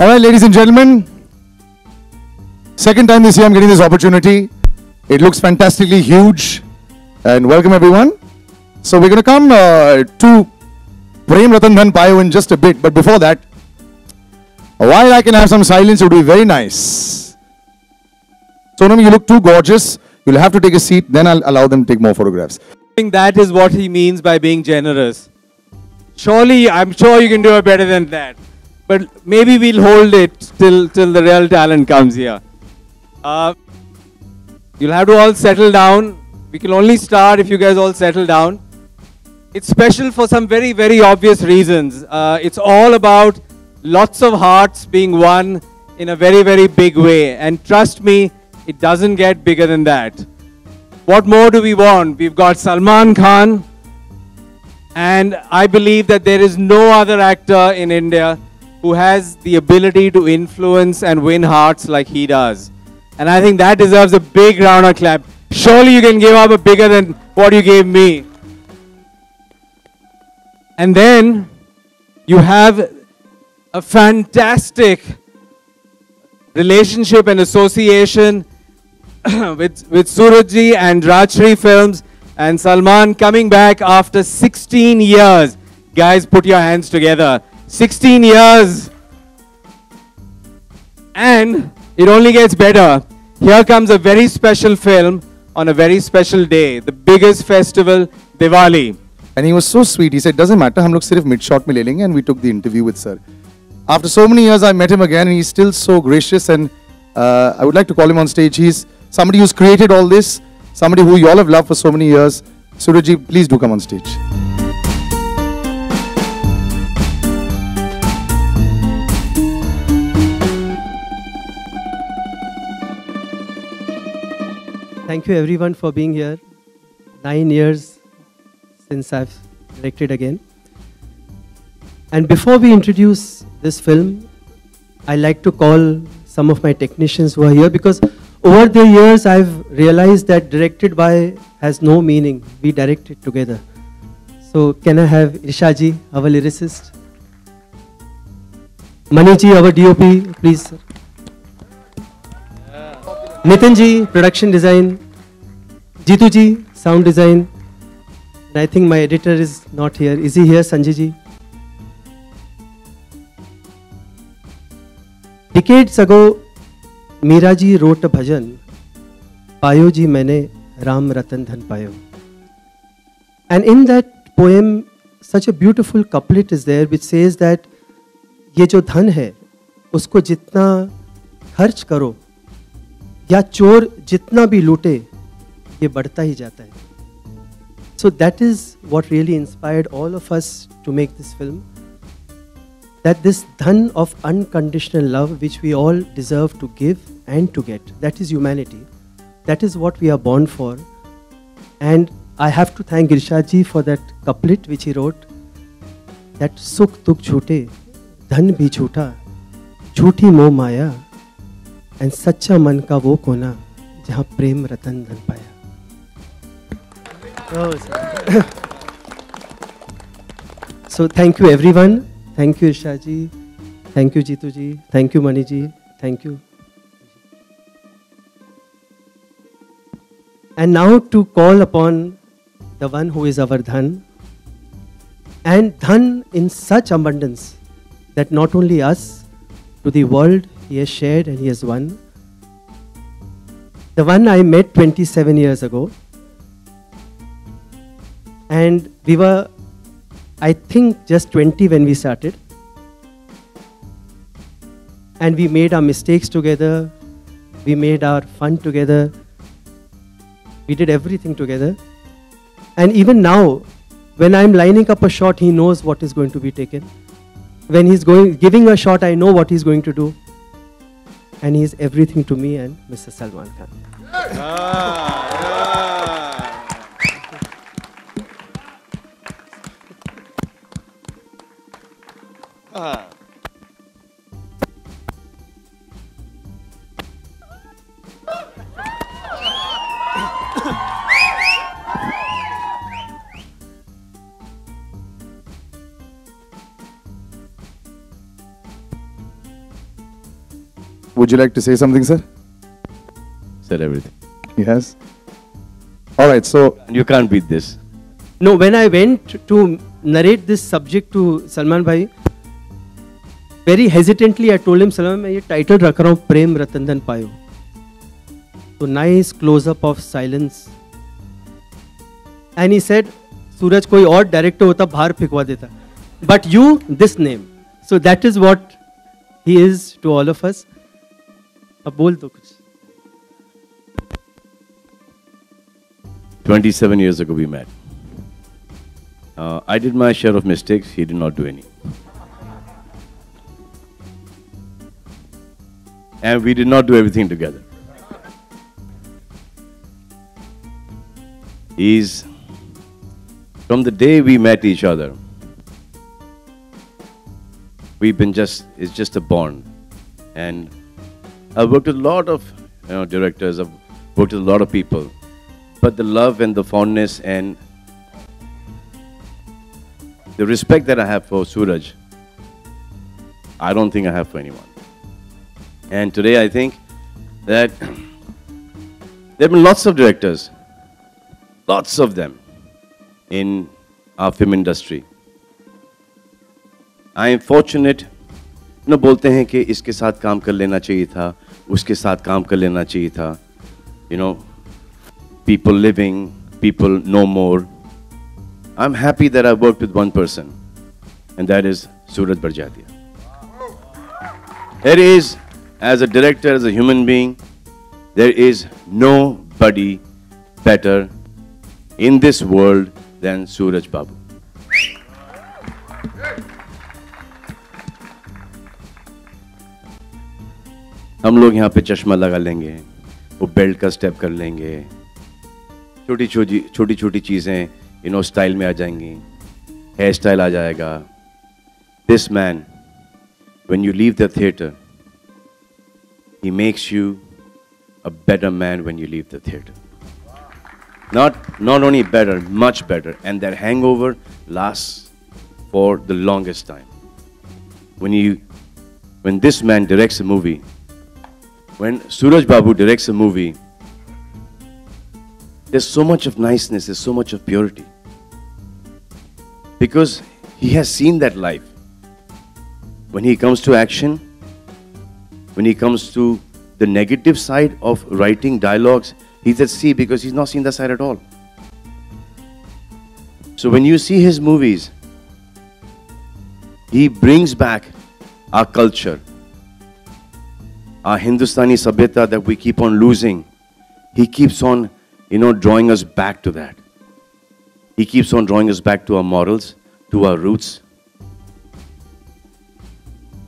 All right, ladies and gentlemen, second time this year I'm getting this opportunity. It looks fantastically huge. And welcome everyone. So we're going to come to Prem Ratan Dhan Payo in just a bit. But before that, while I can have some silence, it would be very nice. Sonam, you look too gorgeous. You'll have to take a seat. Then I'll allow them to take more photographs. I think that is what he means by being generous. Surely, I'm sure you can do it better than that. But maybe we'll hold it till the real talent comes here. You'll have to all settle down. We can only start if you guys all settle down. It's special for some very, very obvious reasons. It's all about lots of hearts being won in a very, very big way. And trust me, it doesn't get bigger than that. What more do we want? We've got Salman Khan. And I believe that there is no other actor in India who has the ability to influence and win hearts like he does. And I think that deserves a big round of clap. Surely you can give up a bigger than what you gave me. And then you have a fantastic relationship and association with Surajji and Rajshri Films and Salman coming back after 16 years. Guys, put your hands together. 16 years. And it only gets better. Here comes a very special film on a very special day. The biggest festival, Diwali. And he was so sweet. He said, doesn't matter, hum log sirf mid-shot mein le lenge. And we took the interview with sir. After so many years, I met him again and he's still so gracious. And I would like to call him on stage. He's somebody who's created all this. Somebody who you all have loved for so many years. Surajji, please do come on stage. Thank you everyone for being here. 9 years since I've directed again. And before we introduce this film, I like to call some of my technicians who are here, because over the years I've realized that directed by has no meaning. We direct it together. So can I have Irshaji, our lyricist? Maniji, our DOP, please sir. Nitin ji, production design. Jitu ji, sound design. And I think my editor is not here. Is he here, Sanjay ji? Decades ago, Meera ji wrote a bhajan, Payo ji maine Ram Ratan Dhan Payo. And in that poem, such a beautiful couplet is there which says that ये जो धन है, उसको जितना खर्च करो, या चोर जितना भी लूटे, ये बढ़ता ही जाता है. So that is what really inspired all of us to make this film. That this dhan of unconditional love which we all deserve to give and to get, that is humanity. That is what we are born for. And I have to thank Irshad ji for that couplet which he wrote. That sukh dukh jhoote, dhan bhi jhoota, jhooti moh maya. And सच्चा मन का वो कोना जहाँ प्रेम रतन धन पाया. So thank you everyone. Thank you Irshad ji. Thank you Jitu ji. Thank you Mani ji. Thank you. And now to call upon the one who is our dhan. And dhan in such abundance that not only us, to the world, he has shared and he has won. The one I met 27 years ago. And we were, I think, just 20 when we started. And we made our mistakes together. We made our fun together. We did everything together. And even now, when I'm lining up a shot, he knows what is going to be taken. When he's giving a shot, I know what he's going to do. And he's everything to me and Mr. Salman Khan. would you like to say something, sir? Said everything. He has. All right, so You can't beat this. No, when I went to narrate this subject to Salman Bhai, very hesitantly I told him, Salman, मैं ये title रख रहा हूँ प्रेम रतन धन पायो. So nice close up of silence. And he said, सूरज कोई और director होता बाहर फेंकवा देता. But you, this name. So that is what he is to all of us. अब बोल दो कुछ. 27 years ago we met. I did my share of mistakes. He did not do any. And we did not do everything together. From the day we met each other, it's just a bond. And I've worked with a lot of directors, I've worked with a lot of people, but the love and the fondness and the respect that I have for Suraj, I don't think I have for anyone. And today I think that there have been lots of directors, lots of them in our film industry. I am fortunate, बोलते हैं कि इसके साथ काम कर लेना चाहिए था, उसके साथ काम कर लेना चाहिए था. People living, people no more. I'm happy that I worked with one person, and that is Suraj Barjatia. There is, as a director, as a human being, there is nobody better in this world than Suraj Babu. हम लोग यहाँ पे चश्मा लगा लेंगे, वो belt का step कर लेंगे, छोटी छोटी चीजें स्टाइल में आ जाएंगी, हेयर स्टाइल आ जाएगा. This man, when you leave the theater, he makes you a better man when you leave the theater. Not only better, much better, and that hangover lasts for the longest time. When this man directs a movie, when Suraj Babu directs a movie, there's so much of niceness, there's so much of purity. Because he has seen that life. When he comes to action, when he comes to the negative side of writing dialogues, he's at sea because he's not seen that side at all. So when you see his movies, he brings back our culture, our Hindustani sabhyata that we keep on losing. He keeps on, drawing us back to that. He keeps on drawing us back to our morals, to our roots.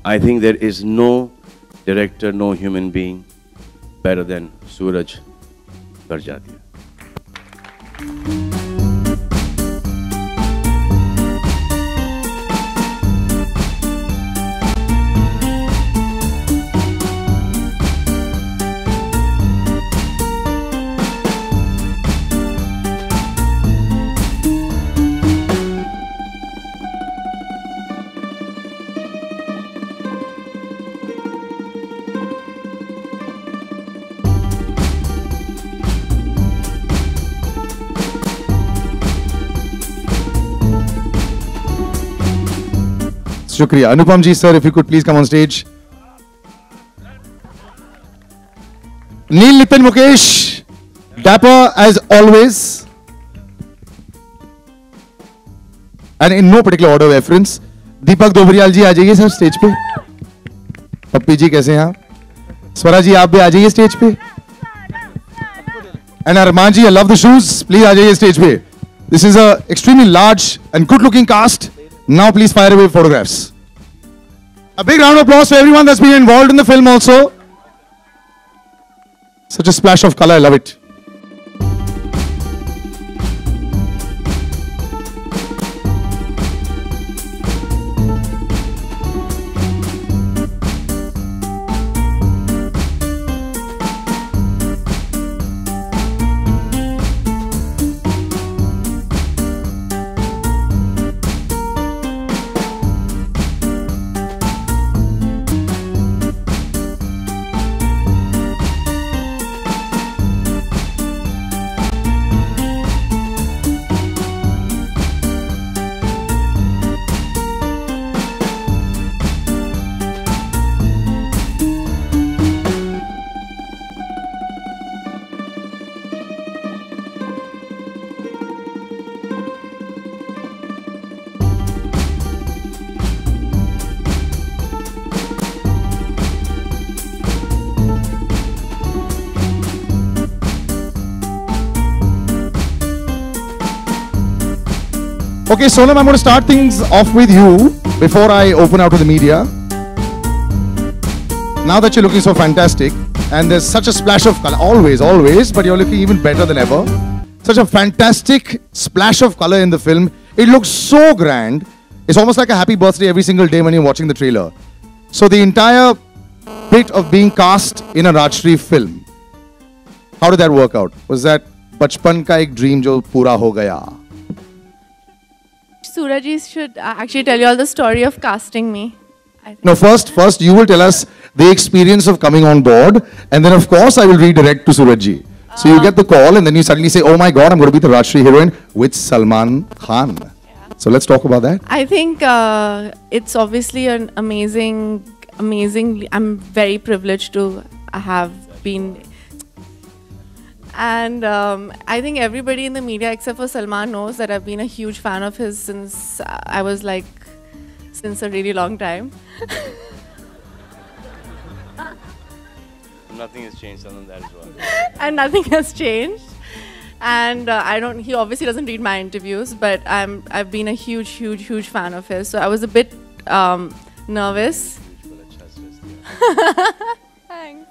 I think there is no director, no human being better than Suraj Barjatia. Shukriya. Anupam ji, sir, if you could please come on stage. Neil, Nitin, Mukesh, dapper as always. And in no particular order of reference. Deepak Dobriyal ji, आ जाइए sir stage पे. पप्पी जी कैसे हैं आप? स्वरा जी आप भी आ जाइए stage पे. And Arman ji, I love the shoes. Please आ जाइए स्टेज पे. This is a extremely large and good-looking cast. Now please fire away photographs. A big round of applause for everyone that's been involved in the film also. Such a splash of color, I love it. Okay, Sonam, I'm going to start things off with you before I open out to the media. Now that you're looking so fantastic, and there's such a splash of color, always, but you're looking even better than ever. Such a fantastic splash of color in the film. It looks so grand. It's almost like a happy birthday every single day when you're watching the trailer. So the entire bit of being cast in a Rajshri film, how did that work out? Was that bachpan ka ek dream jo pura ho gaya? Suraj should actually tell you all the story of casting me. I think. No, first you will tell us the experience of coming on board, and then of course I will redirect to Surajji. So you get the call, and then you suddenly say, "Oh my God, I'm going to be the Rajshri heroine with Salman Khan." Yeah. So let's talk about that. I think it's obviously an amazing. I'm very privileged to have been. And I think everybody in the media except for Salman knows that I've been a huge fan of his since I was like, since a really long time. Nothing has changed other than that as well. And nothing has changed. And he obviously doesn't read my interviews, but I've been a huge fan of his. So I was a bit nervous. Thanks.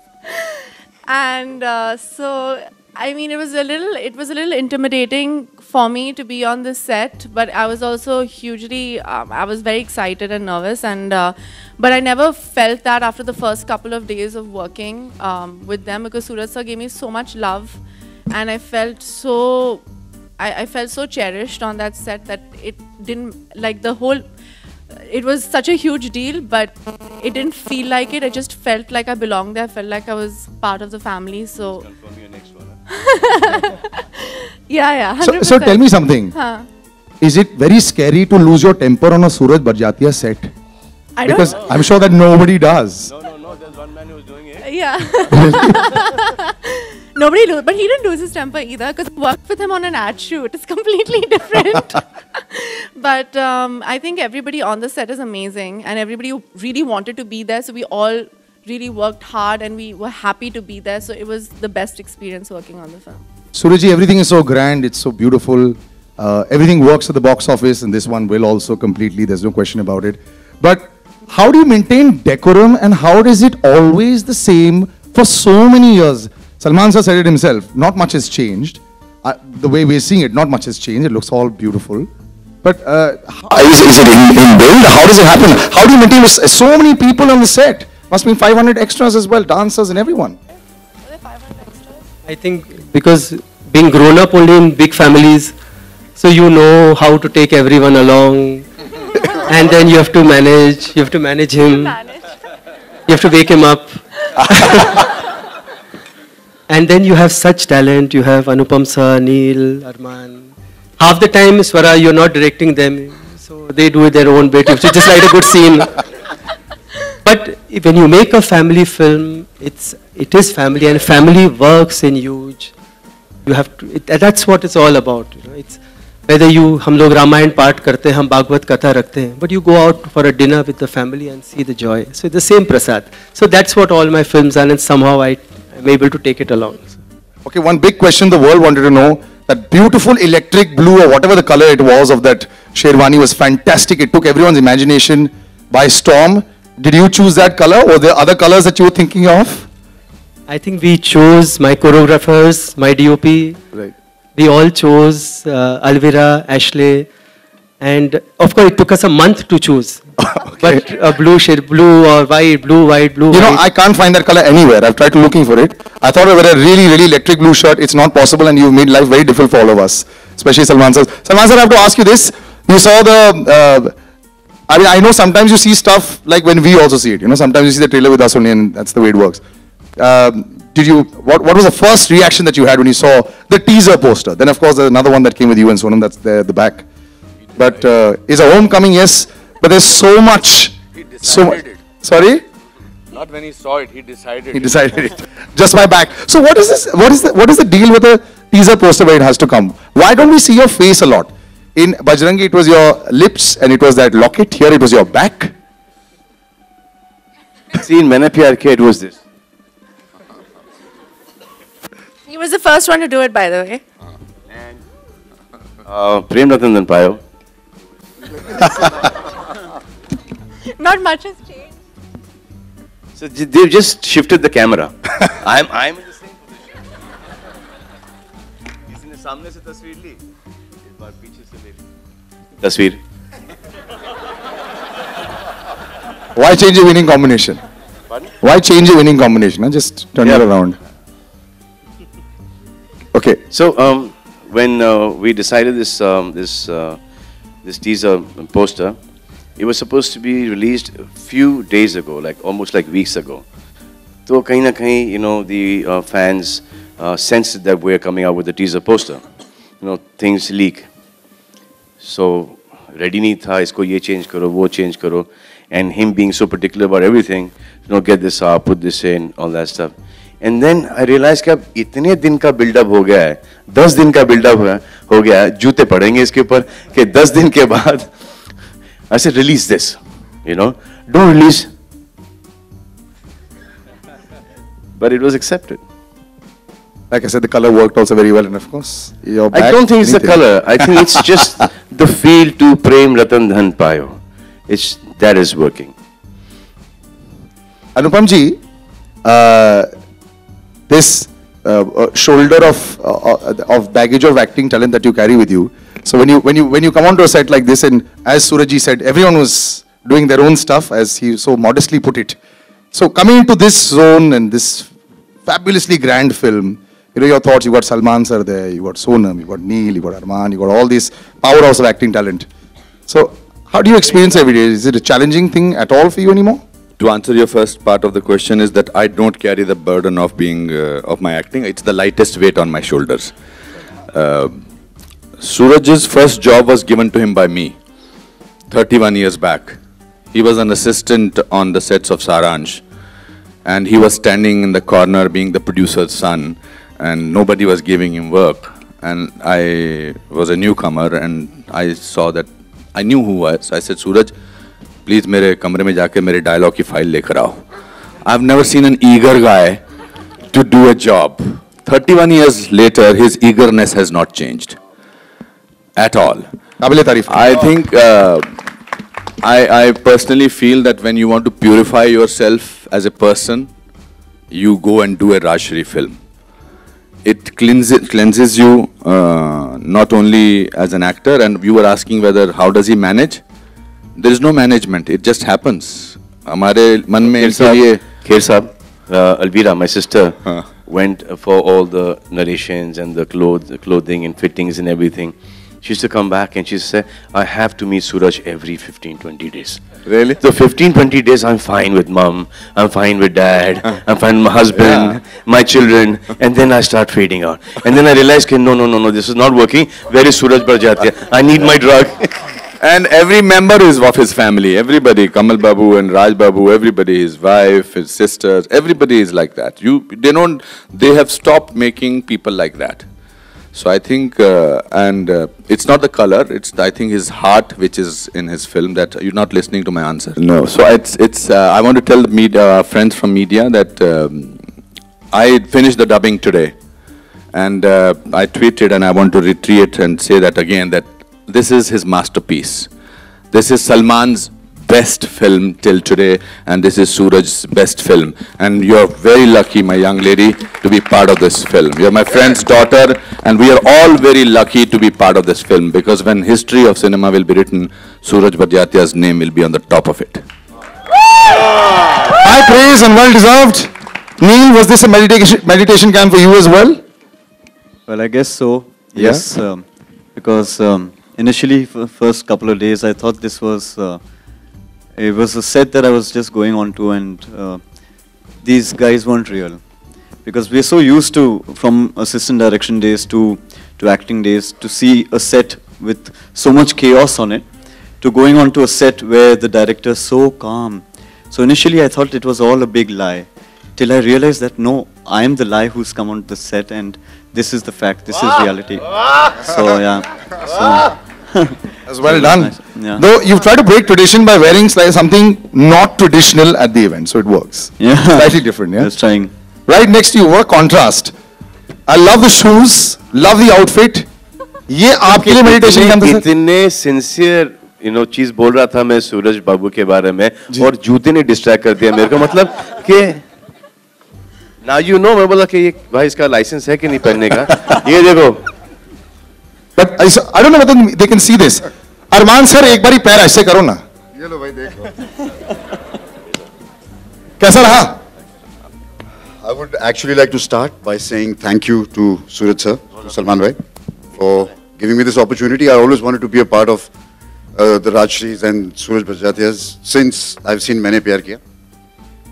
And so I mean, it was a little intimidating for me to be on this set, but I was also hugely, I was very excited and nervous, and but I never felt that after the first couple of days of working with them, because Suraj sir gave me so much love, and I felt so cherished on that set that it didn't, like the whole, it was such a huge deal, but it didn't feel like it. I just felt like I belonged there. I felt like I was part of the family. So Confirm your next one. yeah, 100%. So tell me something. Huh. Is it very scary to lose your temper on a Suraj Barjatia set? I don't Because know. I'm sure that nobody does. No, there's one man who's doing it. Yeah. But he didn't lose his temper either, because I worked with him on an ad shoot. It's completely different. But I think everybody on the set is amazing, and everybody really wanted to be there. So we all really worked hard, and we were happy to be there. So it was the best experience working on the film. Surajji, everything is so grand, it's so beautiful. Everything works at the box office, and this one will also completely, there's no question about it. But how do you maintain decorum, and how is it always the same for so many years? Salman sir said it himself, not much has changed. The way we're seeing it, not much has changed. It looks all beautiful. But is it in build? How does it happen? How do you maintain so many people on the set? Must be 500 extras as well, dancers and everyone. I think because being grown up only in big families, so you know how to take everyone along, and then you have to manage him, you have to wake him up. And then you have such talent, you have Anupam sir, Neil, Arman. Half the time, Swara, you're not directing them, so they do their own bit. You just like a good scene. But when you make a family film, it is family, and family works in huge. You have to. That's what it's all about. You know, it's whether हम लोग रामायण पाठ करते हैं, हम भागवत कथा रखते हैं, but you go out for a dinner with the family and see the joy. So the same prasad. So that's what all my films are, and somehow I'm able to take it along. Okay, one big question the world wanted to know. That beautiful electric blue or whatever the color it was of that Sherwani was fantastic. It took everyone's imagination by storm. Did you choose that color, or the other colors that you were thinking of? I think we chose my choreographers, my DOP. Right. We all chose Alvira, Ashley, and of course it took us a month to choose. Okay. But blue or white, blue, white, blue, You know, white. I can't find that color anywhere. I've tried looking for it. I thought we were a really electric blue shirt. It's not possible, and you've made life very difficult for all of us, especially Salman sir. Salman sir, I have to ask you this. You saw the, I mean, I know sometimes you see stuff like when we also see it. You know, sometimes you see the trailer with us only, and that's the way it works. What was the first reaction that you had when you saw the teaser poster? Then, of course, there's another one that came with you and Sonam, that's there at the back. But is a homecoming, yes, but there's so much. He decided it. Sorry? Not when he saw it, he decided He decided it. Just by back. So what is this? What is the deal with the teaser poster where it has to come? Why don't we see your face a lot? In Bajrangi, it was your lips and it was that locket. Here, it was your back. See, in Maine Pyar Kiya, it was this. He was the first one to do it, by the way. Prem Ratan Dhan Payo. Not much has changed. So they've just shifted the camera. I'm in the same position. किसी ने सामने से तस्वीर ली, इस बार पीछे से ले ली. तस्वीर. Why change a winning combination? Pardon? Why change a winning combination? Huh? Just turn it around. Okay. So when we decided this teaser poster, it was supposed to be released a few days ago, like almost like weeks ago. So kahin na kahin, you know, the fans sensed that we're coming out with the teaser poster. You know, things leak. So ready nahi tha, isko ye change karo, wo change karo, and him being so particular about everything, you know, get this out, put this in, all that stuff. And then I realized कि अब इतने दिन का build-up हो गया है, 10 दिन का build-up हो गया है, जूते पड़ेंगे इसके ऊपर कि 10 दिन के बाद I said release this, you know, don't release. But it was accepted. Like I said, the color worked also very well, and of course, your I back, don't think it's the anything. color. I think it's just the feel to Prem Ratan Dhan Payo. That is working. Anupam ji, this shoulder of baggage of acting talent that you carry with you. So when you come onto a set like this, and as Surajji said, everyone was doing their own stuff, as he so modestly put it. So coming into this zone and this fabulously grand film, you know, your thoughts. You got Salman sir there, you got Sonam, you got Neil, you got Arman, you got all this powerhouse of acting talent. So how do you experience every day? Is it a challenging thing at all for you anymore? To answer your first part of the question is that I don't carry the burden of being of my acting. It's the lightest weight on my shoulders. Suraj's first job was given to him by me 31 years back. He was an assistant on the sets of Saransh, and he was standing in the corner being the producer's son, and nobody was giving him work. And I was a newcomer, and I saw that I knew who I was. I said, Suraj, please मेरे कमरे में जाके मेरे dialogue की file लेकर आओ. I've never seen an eager guy to do a job. 31 years later, his eagerness has not changed at all. Kabile Tarif. I think I personally feel that when you want to purify yourself as a person, you go and do a Rajshri film. It cleanses you not only as an actor, and you were asking whether how does he manage? There is no management. It just happens. हमारे मन में इसलिए Kher Saab, Alvira, my sister, went for all the narrations and the clothing and fittings and everything. She used to come back and she said, I have to meet Suraj every 15-20 days. Really? So 15-20 days I'm fine with mom, I'm fine with dad, I'm fine with my husband, my children, and then I start fading out. And then I realized, no, this is not working. Where is Suraj Barjatia? I need my drug. And every member is of his family. Everybody, Kamal Babu and Raj Babu, everybody, his wife, his sisters, everybody is like that. They have stopped making people like that. So I think, it's not the color, it's I think his heart which is in his film. That you're not listening to my answer. No, so it's I want to tell the media, friends from media that I finished the dubbing today. And I tweeted, and I want to reiterate and say that again, that this is his masterpiece. This is Salman's best film till today, and this is Suraj's best film. And you're very lucky, my young lady, to be part of this film. You're my friend's daughter, and we are all very lucky to be part of this film, because when history of cinema will be written, Suraj Barjatia's name will be on the top of it. High praise and well deserved. Neil, was this a meditation camp for you as well? Well, I guess so. Yes, because initially, for the first couple of days, I thought this was it was a set that I was just going on to, and these guys weren't real, because we're so used to, from assistant direction days to acting days, to see a set with so much chaos on it, to going on to a set where the director's so calm. So initially, I thought it was all a big lie, till I realized that no, I am the lie who's come onto the set, and this is the fact, this is reality. So yeah. So That's well done. Nice. Yeah. Though you've tried to break tradition by wearing something not traditional at the event, so it works. Yeah. Slightly different, yeah? Just trying. Right next to you, what contrast. I love the shoes, love the outfit. ये आपके लिए meditation camp था, sir? इतने sincere चीज बोल रहा था मैं सूरज बाबू के बारे में और जूते ने डिस्ट्रैक्ट कर दिया मेरे को, मतलब कि ना मैं बोला कि ये भाई इसका लाइसेंस है कि नहीं पहनने का, ये देखो। But I don't know whether they can see this. Arman sir एक बार ही पैर ऐसे करो ना, ये लो भाई देखो। कैसा रहा? I would actually like to start by saying thank you to Suraj sir, to Salman bhai, for giving me this opportunity. I always wanted to be a part of the Rajshris and Suraj Bajatias since I've seen Maine Pyar Kiya.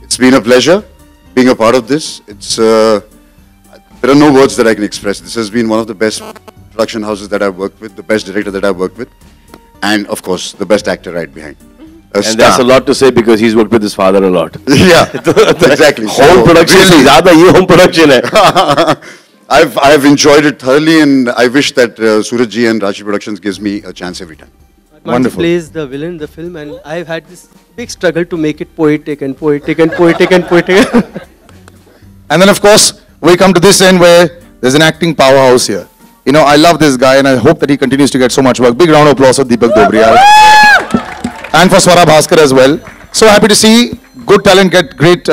It's been a pleasure being a part of this. There are no words that I can express. This has been one of the best production houses that I've worked with, the best director that I've worked with, and of course the best actor right behind. And that's a lot to say because he's worked with his father a lot. Yeah, exactly. Home production से ज़्यादा ये home production है. I've enjoyed it thoroughly, and I wish that Suraj ji and Rajshri Productions gives me a chance every time. Wonderful. Plays the villain in the film, and I've had this big struggle to make it poetic and poetic and poetic and poetic. And then of course we come to this end where there's an acting powerhouse here. I love this guy, and I hope that he continues to get so much work. Big round of applause for Deepak Dobriyal. And for Swara Bhaskar as well. So happy to see good talent get great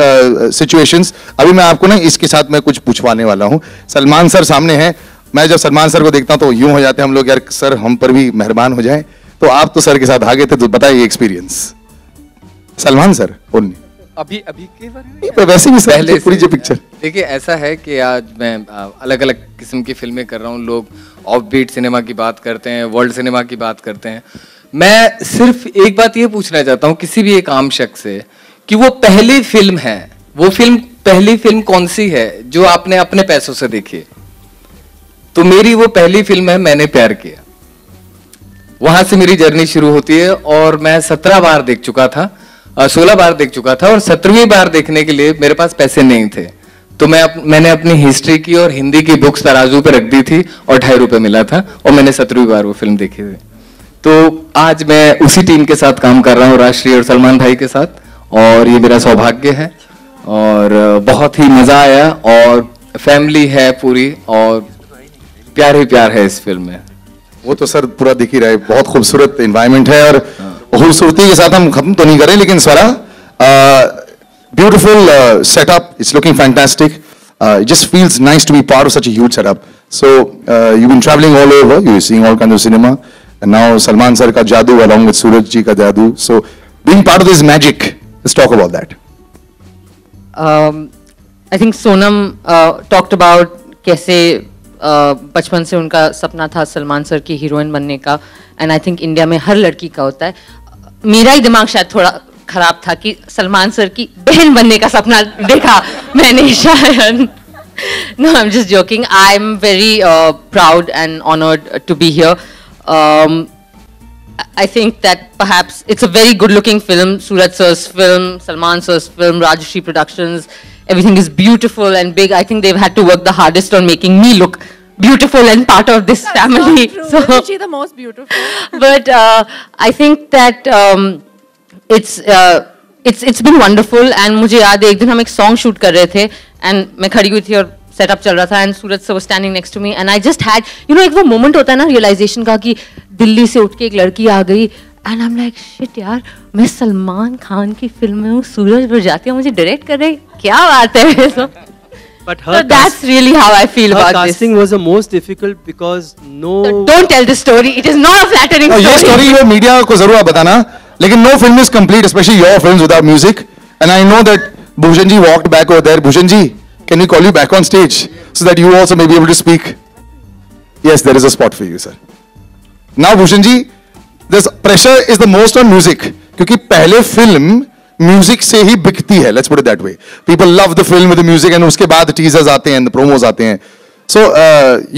situations. अभी मैं आपको ना इसके साथ मैं कुछ पूछवाने वाला हूँ. सलमान सर सामने हैं. मैं जब सलमान सर को देखता हूँ तो यूं हो जाते हैं हम लोग, यार सर हम पर भी मेहरबान हो जाएं. तो आप तो सर के साथ आ गए थे, तो बताइए एक्सपीरियंस. सलमान सर अभी के बारे में वैसे भी पहले पूरी जो पिक्चर. देखिए ऐसा है कि आज मैं अलग अलग किस्म की फिल्में कर रहा हूँ. लोग ऑफ बीट सिनेमा की बात करते हैं, वर्ल्ड सिनेमा की बात करते हैं. मैं सिर्फ एक बात ये पूछना चाहता हूँ किसी भी एक आम शख्स से कि वो पहली फिल्म है, पहली फिल्म कौन सी है जो आपने अपने पैसों से देखी? तो मेरी वो पहली फिल्म है मैंने प्यार किया. वहां से मेरी जर्नी शुरू होती है और मैं 17 बार देख चुका था, 16 बार देख चुका था, और 17वीं बार देखने के लिए मेरे पास पैसे नहीं थे. तो मैंने अपनी हिस्ट्री की और हिंदी की बुक्स तराजू पे रख दी थी और 2.5 रुपए मिला था, और मैंने 17वीं बार वो फिल्म देखी थी. तो आज मैं उसी टीम के साथ काम कर रहा हूँ, राजश्री और सलमान भाई के साथ, और ये मेरा सौभाग्य है और बहुत ही मजा आया. और फैमिली है पूरी और प्यार ही प्यार है इस फिल्म में. वो तो सर पूरा दिख ही रहा है. बहुत खूबसूरत एनवायरनमेंट है और खूबसूरती के साथ हम खत्म तो नहीं करें, लेकिन Swara beautiful setup, it's looking fantastic. Just feels nice to be part of such a huge setup. So you been travelling all over, you seeing all kinds of cinema. And now Salman sir ka jadoo along with Suraj ji ka jadoo. So being part of this magic, let's talk about that. I think Sonam talked about कैसे बचपन से उनका सपना था Salman sir की heroine बनने का, and I think India में हर लड़की का होता है. मेरा ही दिमाग शायद थोड़ा खराब था कि सलमान सर की बहन बनने का सपना देखा मैंने शायद. No, I'm just joking. I'm very proud and honored to be here. I think that perhaps it's a very good-looking film. Suraj sir's film, Salman sir's film, Rajshri Productions, everything is beautiful and big. I think they've had to work the hardest on making me look beautiful and part of this family. Not true. Isn't she the most beautiful? But I think that it's been wonderful. And मुझे याद है एक दिन हम एक song shoot कर रहे थे and मैं खड़ी हुई थी और सेटअप चल रहा था, and Suraj sir was standing next to me, and I just had एक वो मोमेंट होता है ना रियलाइजेशन का कि दिल्ली से उठ के एक लड़की आ गई, and I am like shit यार, मैं सलमान खान की फिल्म में हूँ, सूरज बजातिया मुझे डायरेक्ट कर रहे, क्या बात है. But so that's really how I feel about this. Casting was the most difficult because no. So don't tell this story. It is not a flattering story. ये story वो मीडिया को जरूर बताना, लेकिन no film is complete, especially your films without music. And I know that Bhushan ji walked back over there. Bhushan ji, can we call you back on stage so that you also may be able to speak? Yes, there is a spot for you, sir. Now, Bhushan ji, this pressure is the most on music, क्योंकि पहले film music से ही बिकती है. Let's put it that way. People love the film with the music, and उसके बाद teasers आते हैं, the promos आते हैं. So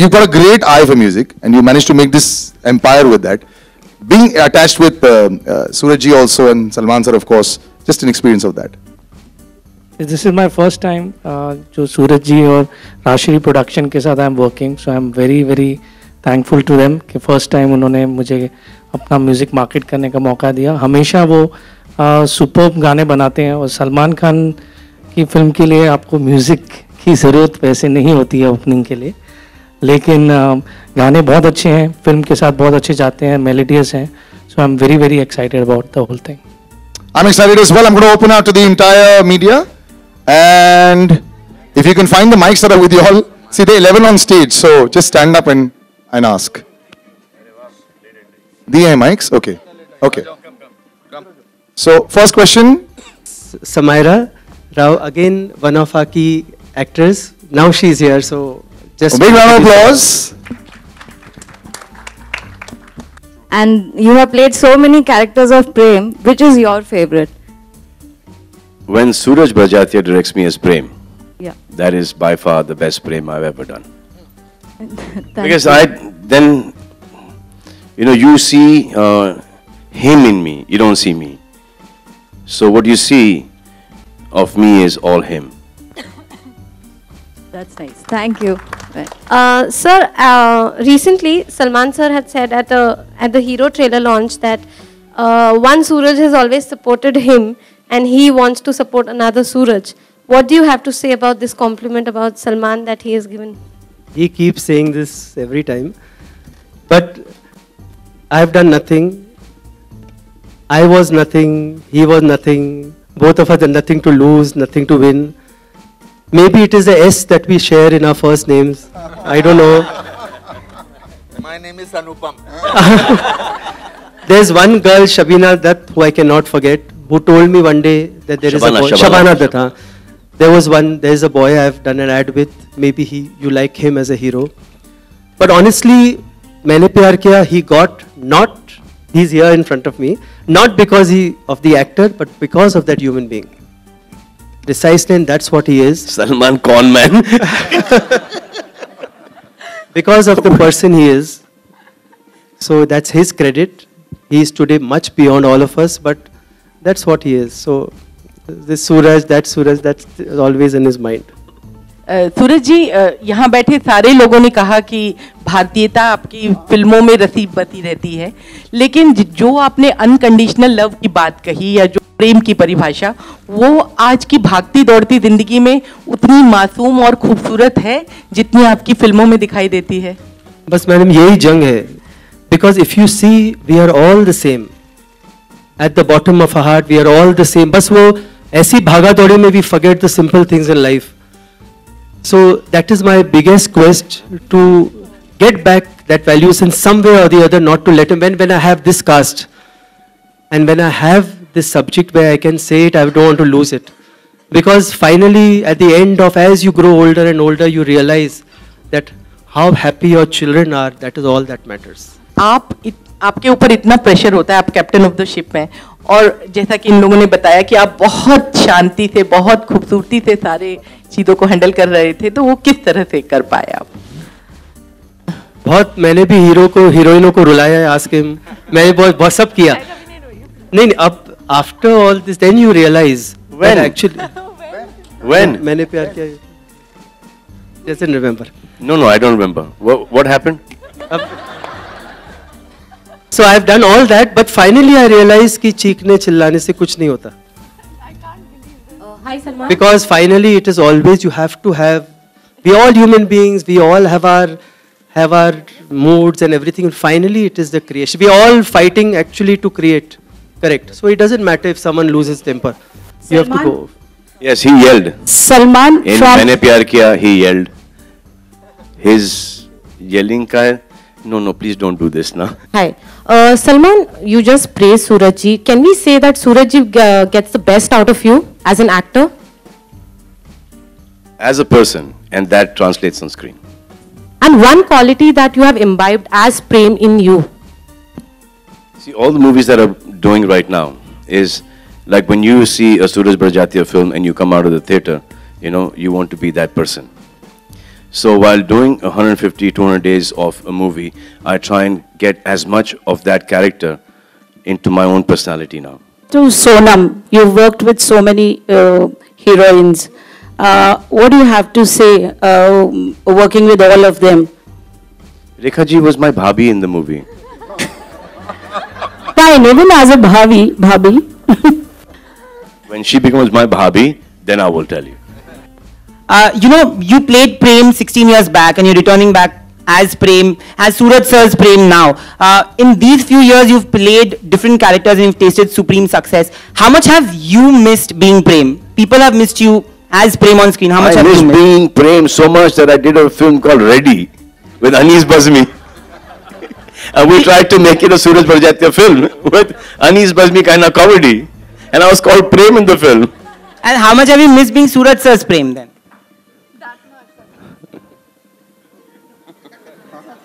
you've got a great eye for music, and you managed to make this empire with that. Being attached with Suraj ji also and Salman sir, of course, just an experience of that. This is my first time जो सूरज जी और Rajshree production के साथ I am working, so I am very very thankful to them कि first time उन्होंने मुझे अपना music market करने का मौका दिया. हमेशा वो सुपर्ब गाने बनाते हैं, और सलमान खान की फिल्म के लिए आपको म्यूज़िक की ज़रूरत वैसे नहीं होती है ओपनिंग के लिए, लेकिन गाने बहुत अच्छे हैं, फिल्म के साथ बहुत अच्छे जाते हैं, मेलोडियस हैं. So I'm very, very excited about the whole thing. I'm excited as well. I'm going to open out to the entire media. And if you can find the mics that are with you all. See, there are 11 on stage, so just stand up and ask. The mics? Okay. Okay. So, first question. Samaira Rao, again, one of our key actors. Now she's here, so just... A big round of applause. And you have played so many characters of Prem. Which is your favorite? When Suraj Barjatia directs me as Prem, Yeah. that is by far the best Prem I've ever done. Because you. you see him in me, you don't see me. So what you see of me is all him. That's nice. Thank you. Sir, recently Salman sir had said at the Hero trailer launch that one Suraj has always supported him and he wants to support another Suraj. What do you have to say about this compliment about Salman that he has given? He keeps saying this every time. But I have done nothing. I was nothing. He was nothing. Both of us had nothing to lose, nothing to win. Maybe it is the S that we share in our first names. I don't know. My name is Anupam. There's one girl, Shabina Dutt, who I cannot forget, who told me one day that there is a boy. Shabana Dutt, huh? There's a boy I've done an ad with. Maybe you like him as a hero. But honestly, Maine Pyar Kiya, he's here in front of me, not because of the actor, but because of that human being. Precisely, and that's what he is. Salman con man. Because of the person he is. So that's his credit. He is today much beyond all of us, but that's what he is. So this Suraj, that's always in his mind. सूरज जी, यहाँ बैठे सारे लोगों ने कहा कि भारतीयता आपकी फिल्मों में रसीब बती रहती है, लेकिन जो आपने अनकंडीशनल लव की बात कही या जो प्रेम की परिभाषा, वो आज की भागती दौड़ती जिंदगी में उतनी मासूम और खूबसूरत है जितनी आपकी फिल्मों में दिखाई देती है. बस मैडम यही जंग है. Because if you see, we are all the same. At the bottom of our heart, we are all the same. बस वो ऐसी भागा दौड़ी में we forget the simple things in life. So that is my biggest quest, to get back that values in some way or the other, not to let him. When I have this cast and when I have this subject where I can say it, I don't want to lose it. Because finally, at the end of, as you grow older and older, you realize that how happy your children are, that is all that matters. आपके ऊपर इतना pressure होता है, आप captain of the ship हैं, और जैसा कि इन लोगों ने बताया कि आप बहुत शांति से, बहुत खूबसूरती से सारे चीज़ों को हैंडल कर रहे थे, तो वो किस तरह से कर पाए आप? बहुत, मैंने भी हीरोइनों को रुलाया है, आस्क हिम. मैंने बहुत सब किया. नहीं, अब after all this then you realise when actually मैंने प्यार किया. जैसे remember. No, I don't remember. What happened? So I have done all that, but finally I realized कि चीखने चिल्लाने से कुछ नहीं होता. Hi Salman. Because finally it is always you have to have. We all human beings. We all have our moods and everything. And finally it is the creation. We all fighting actually to create. Correct. So it doesn't matter if someone loses temper. You have to go. Yes, he yelled. Salman in Maine Pyar Kiya, he yelled. His yelling ka. No, please don't do this now. Hi. Salman, you just praised Suraj ji. Can we say that Suraj ji gets the best out of you as an actor? As a person, and that translates on screen. And one quality that you have imbibed as Prem in you? See, all the movies that are doing right now is like when you see a Suraj Barjatia film and you come out of the theater, you want to be that person. So while doing 150, 200 days of a movie, I try and get as much of that character into my own personality now. To Sonam, you've worked with so many heroines. What do you have to say working with all of them? Rekha ji was my bhabhi in the movie. Fine, even as a bhabhi. When she becomes my bhabhi, then I will tell you. You played Prem 16 years back and you're returning back as Prem, as Suraj sir's Prem now. In these few years, you've played different characters and you've tasted supreme success. How much have you missed being Prem? People have missed you as Prem on screen. How much have you missed? being Prem so much that I did a film called Ready with Anees Bazmi. And we tried to make it a Suraj Barjatya film with Anees Bazmi kind of comedy. And I was called Prem in the film. And how much have you missed being Suraj sir's Prem then?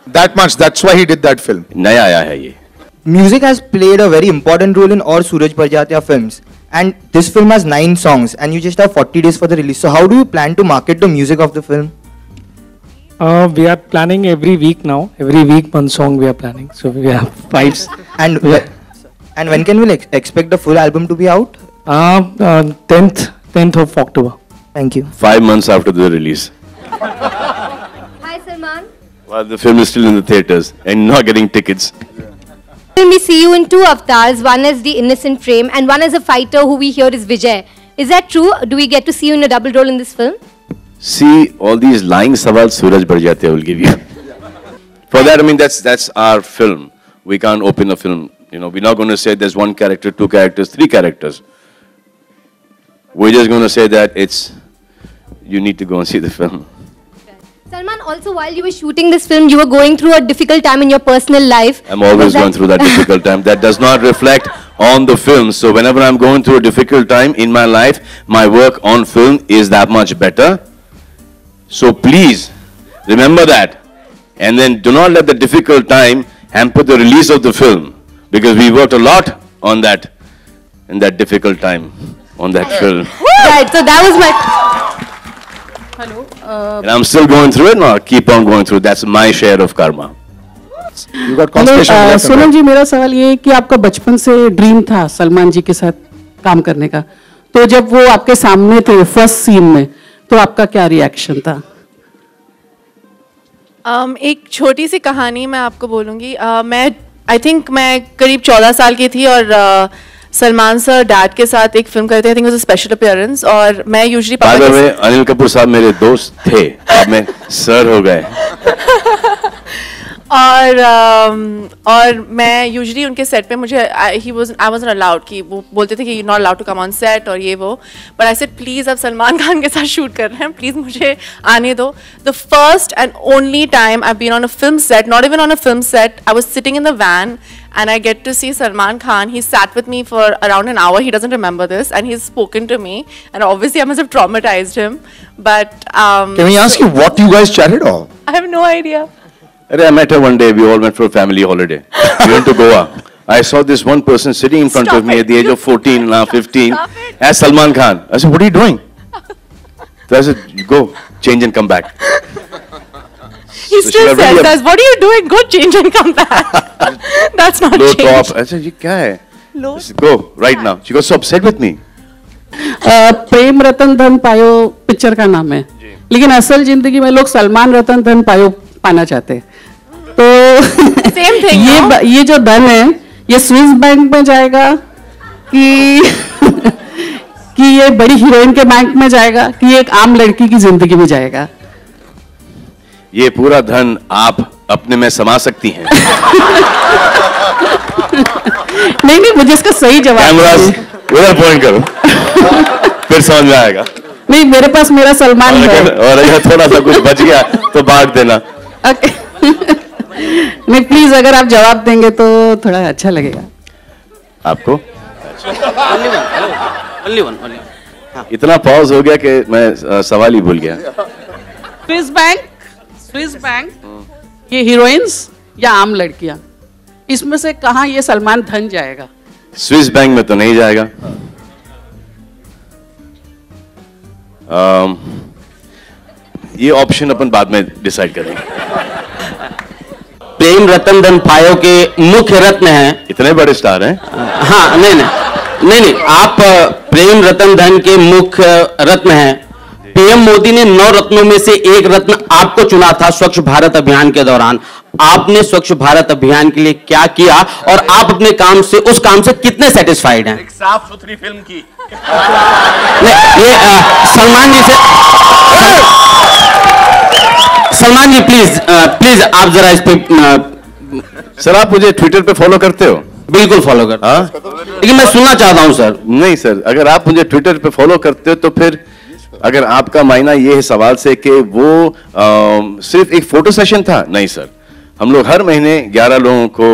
That much. That's why he did that film. Naya aaya hai ye. Music has played a very important role in all Suraj Barjatya films. And this film has 9 songs and you just have 40 days for the release. So how do you plan to market the music of the film? We are planning every week now. Every week one song we are planning. So we have 5. And when can we expect the full album to be out? 10th of October. Thank you. 5 months after the release. Hi Salman. While the film is still in the theaters and not getting tickets. We see you in 2 avatars. One is the innocent Prem and one is a fighter who we hear is Vijay. Is that true? Do we get to see you in a double role in this film? See, all these lying sawals Suraj Barjatya will give you. For that, I mean, that's our film. We can't open a film. You know, we're not going to say there's 1 character, 2 characters, 3 characters. We're just going to say that you need to go and see the film. Salman, also while you were shooting this film, you were going through a difficult time in your personal life. I'm always going through that difficult time. That does not reflect on the film. So whenever I'm going through a difficult time in my life, my work on film is that much better. So please, remember that. And then do not let the difficult time hamper the release of the film. Because we worked a lot on that, in that difficult time, on that film. Right, so that was my... Hello. And I'm still going through it, no, I'll keep on going through it. That's my share of karma. You got constellation. Sonam जी, मेरा सवाल ये है कि आपका बचपन से dream था सलमान जी के साथ काम करने का, तो जब वो आपके सामने थे फर्स्ट सीन में, तो आपका क्या रिएक्शन था? एक छोटी सी कहानी मैं आपको बोलूँगी. I think मैं करीब 14 साल की थी और सलमान सर डैड के साथ एक फिल्म करते हैं. I think it was a special appearance और मैं usually By the way, Anil Kapoor साहब मेरे दोस्त थे, अब मैं सर हो गए. और मैं यूजुअली उनके सेट पे मुझे आई वाज़न्ट अलाउड कि वो बोलते थे कि you not allowed to come on set और ये वो, बट आई सेड प्लीज़ अब सलमान खान के साथ शूट कर रहे हैं, प्लीज़ मुझे आने दो. The first and only time I been on a film set, not even on a film set, I was sitting in the van and I get to see Salman Khan. He sat with me for around an hour. He doesn't remember this, and he's spoken to me. And obviously, I must have traumatized him. But can we ask you what you guys chatted on? I have no idea. I met her one day. We all went for a family holiday. We went to Goa. I saw this one person sitting in front of me at the age of 14, now 15, as Salman Khan. I said, "What are you doing?" So I said, "Go, change and come back." He still says that. What are you doing? Go change and come back. That's not Low change. top. I said, "Ye kya hai?" I said, "Go right now." She got so upset with me. Prem Ratan Dhan पायो picture का नाम है, लेकिन असल जिंदगी में लोग सलमान रतन धन पायो पाना चाहते हैं. तो Same thing, ये जो धन है ये स्विस बैंक में जाएगा कि ये बड़ी हीरोइन के बैंक में जाएगा कि एक आम लड़की की जिंदगी में जाएगा? ये पूरा धन आप अपने में समा सकती हैं. नहीं, मुझे इसका सही जवाब कैमरास उधर पॉइंट करो, फिर समझ में आएगा. नहीं, मेरे पास मेरा सलमान है और अगर थोड़ा सा कुछ बच गया तो बांट देना. नहीं, प्लीज अगर आप जवाब देंगे तो थोड़ा अच्छा लगेगा आपको. इतना पॉज हो गया कि मैं सवाल ही भूल गया. स्विस बैंक, ये हीरोइंस या आम लड़कियां, इसमें से कहां ये सलमान धन जाएगा? स्विस बैंक में तो नहीं जाएगा. ये ऑप्शन अपन बाद में डिसाइड करेंगे. प्रेम रतन धन पायो के मुख्य रत्न हैं. इतने बड़े स्टार हैं. हाँ, नहीं, आप प्रेम रतन धन के मुख्य रत्न हैं. पीएम मोदी ने 9 रत्नों में से एक रत्न आपको चुना था स्वच्छ भारत अभियान के दौरान. आपने स्वच्छ भारत अभियान के लिए क्या किया और आप अपने काम से, उस काम से कितने सेटिस्फाइड हैं? एक साफ सुथरी फिल्म की. ये सलमान जी से सलमान जी प्लीज आप जरा इस पे सर आप मुझे ट्विटर पे फॉलो करते हो? बिल्कुल फॉलो करता हूं, लेकिन मैं सुनना चाहता हूं सर। नहीं सर, अगर आप मुझे ट्विटर पे फॉलो करते हो तो फिर अगर आपका मायना ये है सवाल से कि वो सिर्फ एक फोटो सेशन था, नहीं सर। हम लोग हर महीने 11 लोगों को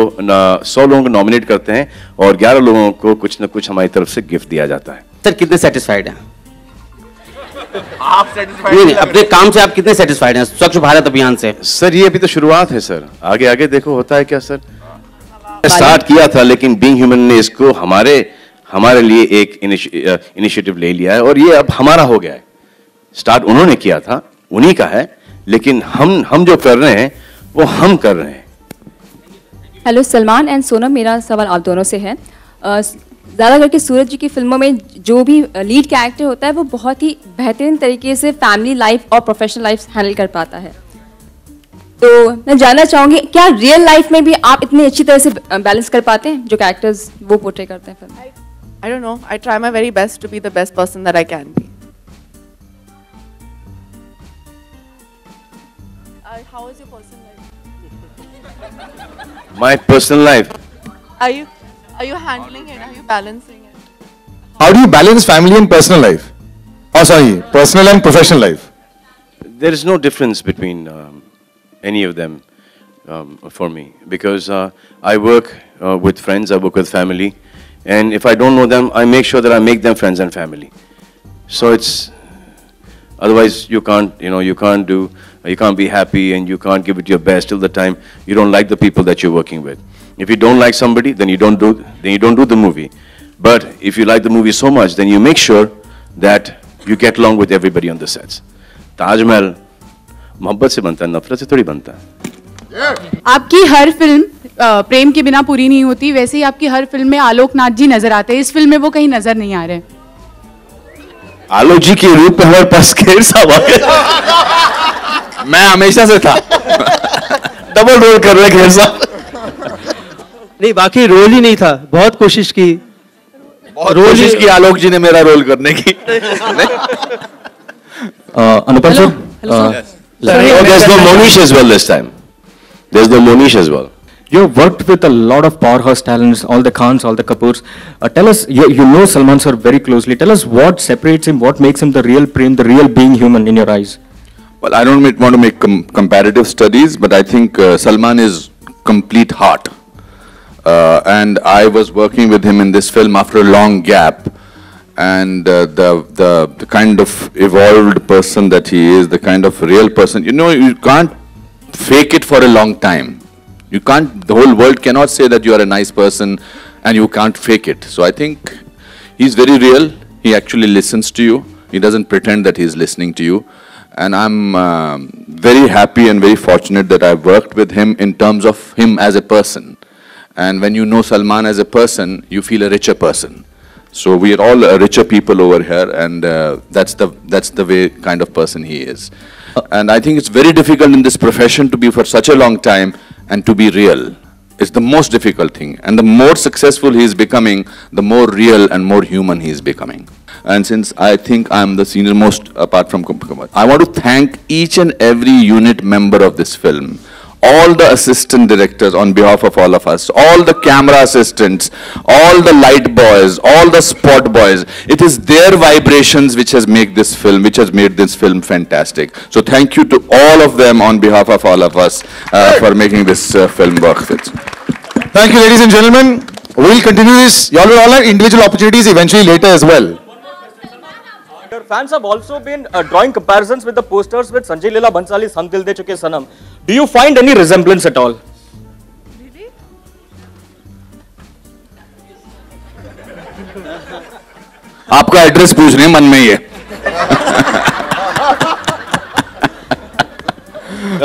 100 लोगों को नॉमिनेट करते हैं और 11 लोगों को कुछ न कुछ हमारी तरफ से गिफ्ट दिया जाता है। सर कितने सेटिस्फाइड हैं आप? नहीं, अपने काम से आप कितने सेटिस्फाइड हैं स्वच्छ भारत अभियान से? सर ये अभी तो शुरुआत है सर, आगे आगे देखो होता है क्या सर। स्टार्ट किया था लेकिन बीइंग ह्यूमन ने इसको हमारे लिए एक इनिशिएटिव ले लिया है और ये अब हमारा हो गया है। स्टार्ट उन्होंने किया था, उन्हीं का है, लेकिन हम जो कर रहे हैं वो हम कर रहे हैं। हेलो सलमान एंड सोनम, मेरा सवाल आप दोनों से है। ज़्यादा करके सूरज जी की फिल्मों में जो भी लीड कैरेक्टर होता है वो बहुत ही बेहतरीन तरीके से फैमिली लाइफ और प्रोफेशनल लाइफ हैंडल कर पाता है। तो मैं जानना चाहूँगी क्या रियल लाइफ में भी आप इतनी अच्छी तरह से बैलेंस कर पाते हैं जो कैरेक्टर्स वो पोर्ट्रे करते हैं फिल्म में? I don't know. I try my very best to be the best person that I can be. How is your personal life? My personal life. Are you handling it? Are you balancing it? How do you balance family and personal life? Oh, sorry, personal and professional life. There is no difference between any of them for me because I work with friends, I work with family, and if I don't know them, I make sure that I make them friends and family. So it's otherwise you can't be happy and you can't give it your best till the time you don't like the people that you're working with. If you don't like somebody, then you don't do the movie. But if you like the movie so much, then you make sure that you get along with everybody on the sets. Taj Mahal मोहब्बत से बनता है, नफरत से थोड़ी बनता है। आपकी हर फिल्म प्रेम के बिना पूरी नहीं होती, वैसे ही आपकी हर फिल्म में आलोकनाथ जी नजर आते हैं। इस फिल्म में वो कहीं नजर नहीं आ रहे। आलोक जी के रूप में हमारे पास खेर साहब आ गए। मैं हमेशा से था। डबल रोल कर रहे खेर साहब। नहीं, बाकी रोल ही नहीं था, बहुत कोशिश की। कोशिश की आलोक जी ने मेरा रोल करने की। अनुपम sir, there's no Monish as well this time. There's no Monish as well. You've worked with a lot of powerhouse talents, all the Khans, all the Kapoors. Tell us, you know Salman sir very closely. Tell us what separates him, what makes him the real Prem, the real being human in your eyes. Well, I don't want to make comparative studies, but I think Salman is complete heart. And I was working with him in this film after a long gap. And the kind of evolved person that he is, the kind of real person, you can't fake it for a long time. You can't, the whole world cannot say that you are a nice person and you can't fake it. So I think he's very real. He actually listens to you. He doesn't pretend that he's listening to you. And I'm very happy and very fortunate that I've worked with him in terms of him as a person. And when you know Salman as a person, you feel a richer person. So we are all richer people over here, and that's the way kind of person he is. And I think it's very difficult in this profession to be for such a long time and to be real. It's the most difficult thing. And the more successful he is becoming, the more real and more human he is becoming. And since I think I'm the senior most apart from Kumar, I want to thank each and every unit member of this film. All the assistant directors on behalf of all of us, all the camera assistants, all the light boys, all the spot boys. It is their vibrations which has made this film fantastic. So thank you to all of them on behalf of all of us for making this film work. Thank you, ladies and gentlemen. We'll continue this. Y'all will all have individual opportunities eventually later as well. Your fans have also been drawing comparisons with the posters with Sanjay Leela Bhansali's Hum Dil De Chuke Sanam. Do you find any resemblance at all? Really? आपका address पूछ रहे हैं मन में ही है।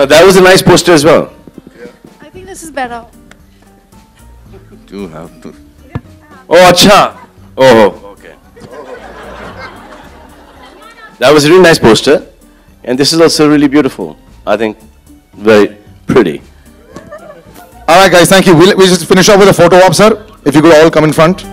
That was a nice poster as well. I think this is better. You have to. Oh, acha. Oh, okay. That was a really nice poster, and this is also really beautiful. I think very pretty. All right, guys, thank you. We'll just finish off with a photo op, sir. If you could all come in front.